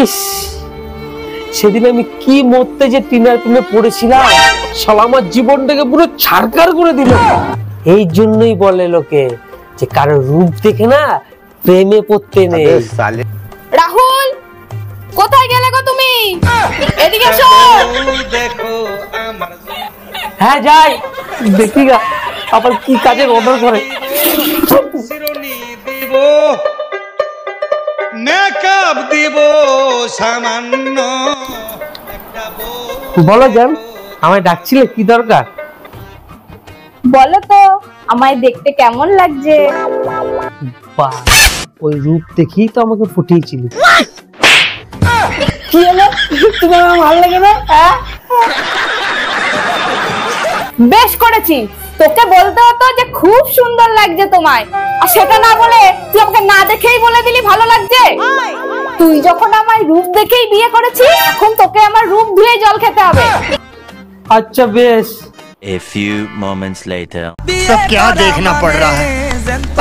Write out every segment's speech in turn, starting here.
ইস, সেদিন আমি কি মরতে যে টিনার প্রেমে পড়েছিলাম, শালা আমার জীবনটাকে পুরো ছারখার করে দিল। এই জন্যই বলে লোকে যে কারো রূপ দেখে না প্রেমে পড়তে নেই। রাহুল, কোথায় গেলে গো তুমি? এদিকে এসো। হ্যাঁ যাই, দেখি গা আবার কি কাজের অর্ডার করে। মেকআপ দিব সামান্য। বলো জান, আমায় ডাকছিলে কি দরকার? বলো তো আমায় দেখতে কেমন লাগছে? বাহ, ওই রূপ দেখেই তো আমাকে ফুটিয়েছিলি। কি হলো, তোমার আমার ভালো লাগে না? বেশ করেছি, তোকে বলতে হতো যে খুব সুন্দর লাগছে তোমায়, আর সেটা না বলে তুই আমাকে না দেখেই বলে দিলি ভালো লাগছে। তুই যখন আমার রূপ দেখেই বিয়ে করেছিস, এখন তোকে আমার রূপ ধুয়ে জল খেতে হবে। আচ্ছা বেশ। A few moments later. तो क्या देखना पड़ रहा है?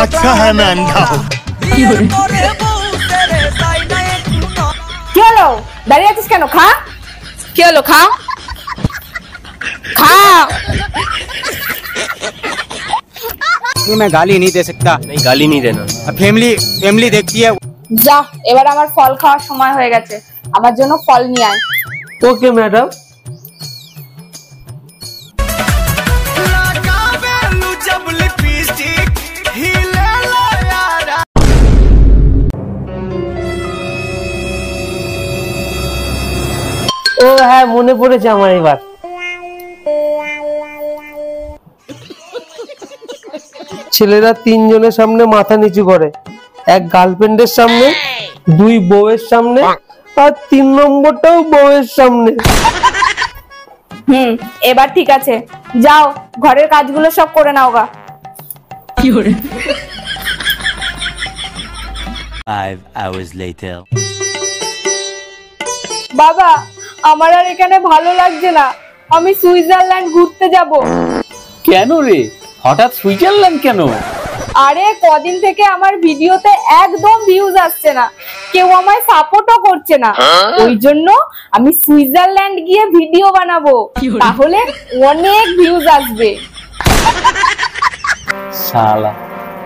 अच्छा है मैं अंधा हूँ। কি হলো, দাঁড়িয়ে আছিস কেন? খা। কি হলো, খা খা। मैं गाली नहीं दे सकता। नहीं, गाली नहीं देना। फैमिली देखती है। যা, এবার আমার ফল খাওয়ার সময় হয়ে গেছে, আমার জন্য ফল নিয়ে আয়। Okay madam. ও হ্যাঁ, মনে পড়েছে আমার এবার। ছেলেরা তিনজনের সামনে মাথা নিচু করে, এক গার্লফ্রেন্ডের সামনে, দুই বউয়ের সামনে, আর তিন নম্বরটাও বউয়ের সামনে। এবার ঠিক আছে, যাও ঘরের কাজগুলো সব করে নাও গা। 5 hours later. বাবা, আমার আর এখানে ভালো লাগছে না, আমি সুইজারল্যান্ড ঘুরতে যাব। কেন রে, হঠাৎ সুইজারল্যান্ড কেন? আরে কদিন থেকে আমার ভিডিওতে একদম ভিউজ আসছে না, কেউ আমায় সাপোর্টও করছে না, ওই জন্য আমি সুইজারল্যান্ড গিয়ে ভিডিও বানাবো, তাহলে অনেক ভিউজ আসবে। শালা,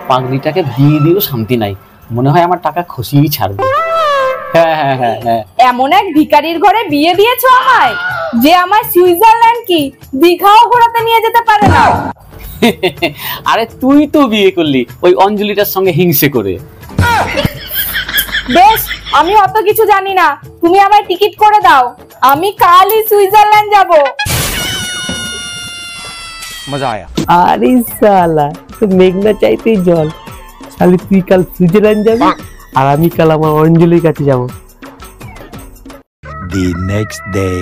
পাগলিটাকে বিয়ে দিয়েও শান্তি নাই, মনে হয় আমার টাকা খসিয়েই ছাড়বে। হ্যাঁ হ্যাঁ হ্যাঁ হ্যাঁ, এমন এক ভিখারির ঘরে বিয়ে দিয়েছো আমায়, যে আমায় সুইজারল্যান্ড কি দীঘাও ঘোরাতে নিয়ে যেতে পারে না। আরে তুই তো বিয়ে করলি ওই অঞ্জলিটার সঙ্গে হিংসে করে। বেশ, আমি অত কিছু জানি না, তুমি আমায় টিকিট করে দাও, আমি কালই সুইজারল্যান্ড যাব। मजा आया। আরে শালা, মেঘনা চাইতেই জল। শালি তুই কাল সুইজারল্যান্ড যাবি, আর আমি কাল আমার অঞ্জলির কাছে যাব। The next day.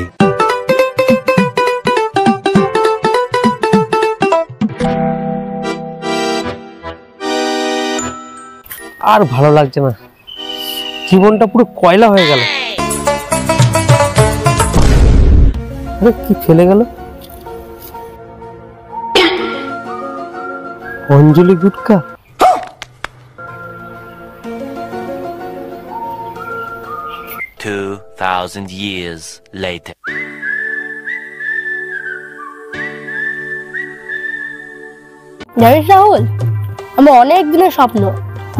আর ভালো লাগছে না, জীবনটা পুরো কয়লা হয়ে গেল। আরে কি ফেলে গেল? অঞ্জলি গুটকা। 2000 years later. জানিস রাহুল, আমার অনেক দিনের স্বপ্ন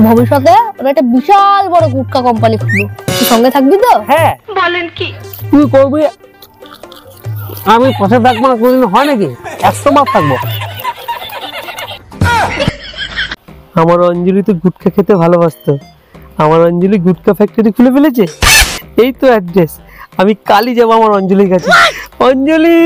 ভবিষ্যতে আমি একটা বিশাল বড় গুটকা কোম্পানি খুলবো। তুই সঙ্গে থাকবি তো? হ্যাঁ। বলেন কি? তুই করবি, আমি পাশে থাকবো না? কোনদিন হয় নাকি? 100 বার থাকবো। আমার অঞ্জলি তো গুটকা খেতে ভালোবাসতো, আমার অঞ্জলি গুটকা ফ্যাক্টরি খুলে ফেলেছে। এই তো অ্যাড্রেস, আমি কালই যাবো আমার অঞ্জলির কাছে। অঞ্জলি।